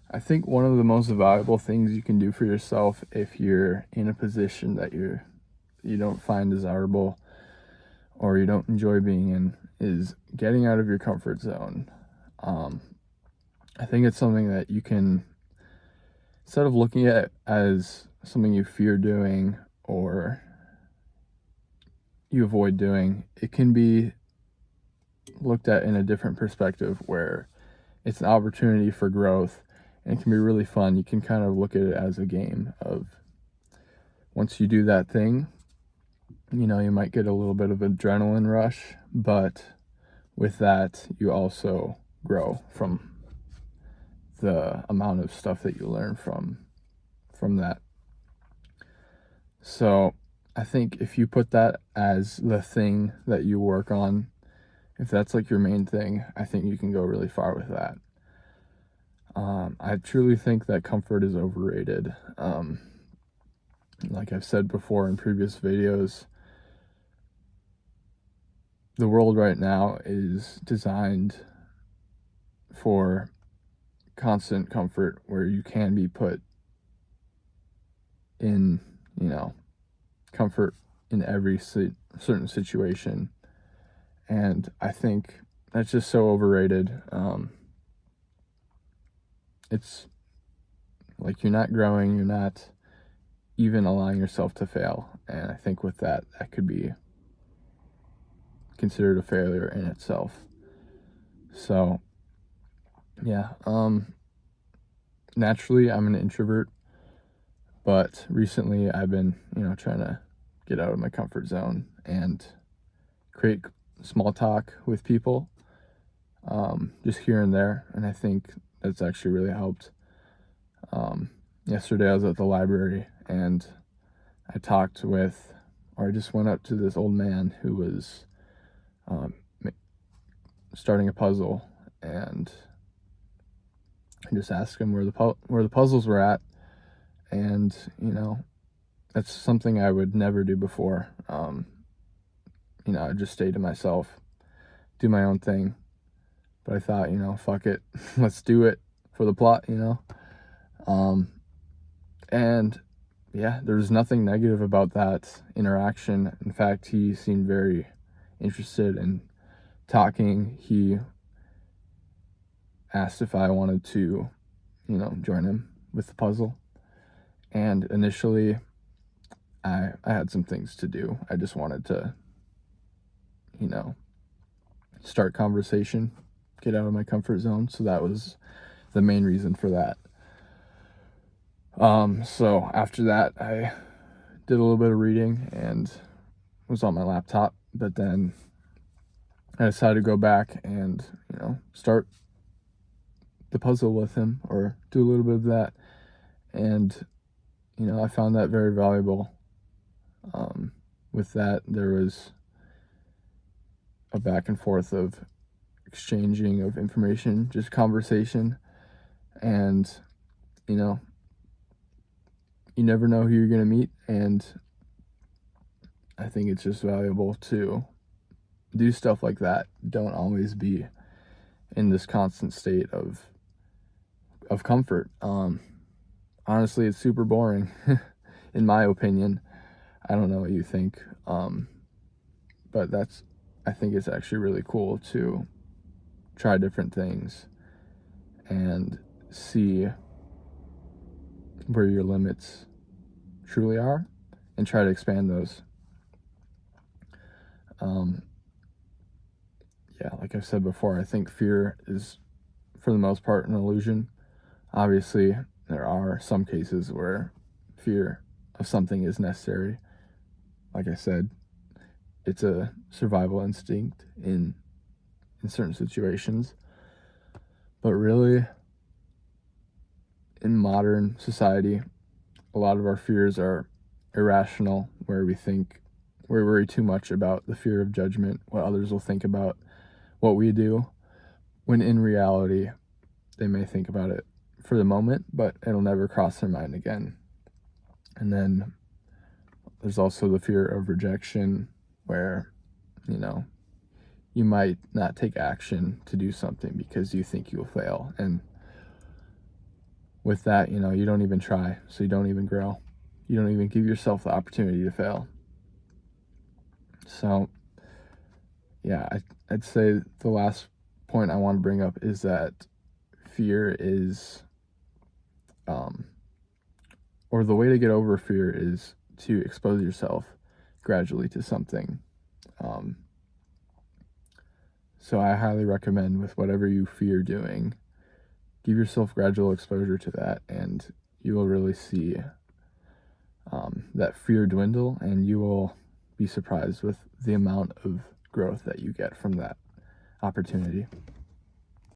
I think one of the most valuable things you can do for yourself if you're in a position that you don't find desirable or you don't enjoy being in is getting out of your comfort zone. Um, I think it's something that you can, instead of looking at it as something you fear doing or you avoid doing, it can be looked at in a different perspective where it's an opportunity for growth and it can be really fun. You can kind of look at it as a game of once you do that thing, you might get a little bit of adrenaline rush, but with that, you also grow from the amount of stuff that you learn from that. So I think if you put that as the thing that you work on, if that's like your main thing, I think you can go really far with that. I truly think that comfort is overrated. Like I've said before in previous videos, the world right now is designed for constant comfort where you can be put in, comfort in every certain situation. And I think that's just so overrated. It's like you're not growing, you're not even allowing yourself to fail. And I think with that could be considered a failure in itself. So, yeah, naturally I'm an introvert, but recently I've been, trying to get out of my comfort zone and create small talk with people, just here and there. And I think that's actually really helped. Yesterday I was at the library and I talked with, or I just went up to this old man who was starting a puzzle, and I just asked him where the puzzles were at, and that's something I would never do before. I just stay to myself, do my own thing. But I thought, fuck it, let's do it for the plot, And yeah, there's nothing negative about that interaction. In fact, he seemed very interested in talking. He asked if I wanted to, join him with the puzzle. And initially, I had some things to do. I just wanted to, start conversation, get out of my comfort zone. So that was the main reason for that. So after that, I did a little bit of reading and was on my laptop, but then I decided to go back and, start the puzzle with him or do a little bit of that. And, I found that very valuable. With that, there was a back and forth of exchanging of information, just conversation. And, you never know who you're going to meet. And I think it's just valuable to do stuff like that. Don't always be in this constant state of comfort. Honestly, it's super boring, in my opinion. I don't know what you think, but I think it's actually really cool to try different things and see where your limits truly are and try to expand those. Yeah, like I've said before, I think fear is, for the most part, an illusion. Obviously, there are some cases where fear of something is necessary. Like I said, it's a survival instinct in certain situations. But really, in modern society, a lot of our fears are irrational, where we worry too much about the fear of judgment, what others will think about what we do, when in reality, they may think about it for the moment, but it'll never cross their mind again. And then there's also the fear of rejection, where, you might not take action to do something because you think you'll fail. And with that, you know, you don't even try, so you don't even grow. You don't even give yourself the opportunity to fail. So, yeah, I'd say the last point I want to bring up is that fear is, or the way to get over fear is to expose yourself gradually to something. So I highly recommend, with whatever you fear doing, give yourself gradual exposure to that, and you will really see that fear dwindle, and you will be surprised with the amount of growth that you get from that opportunity.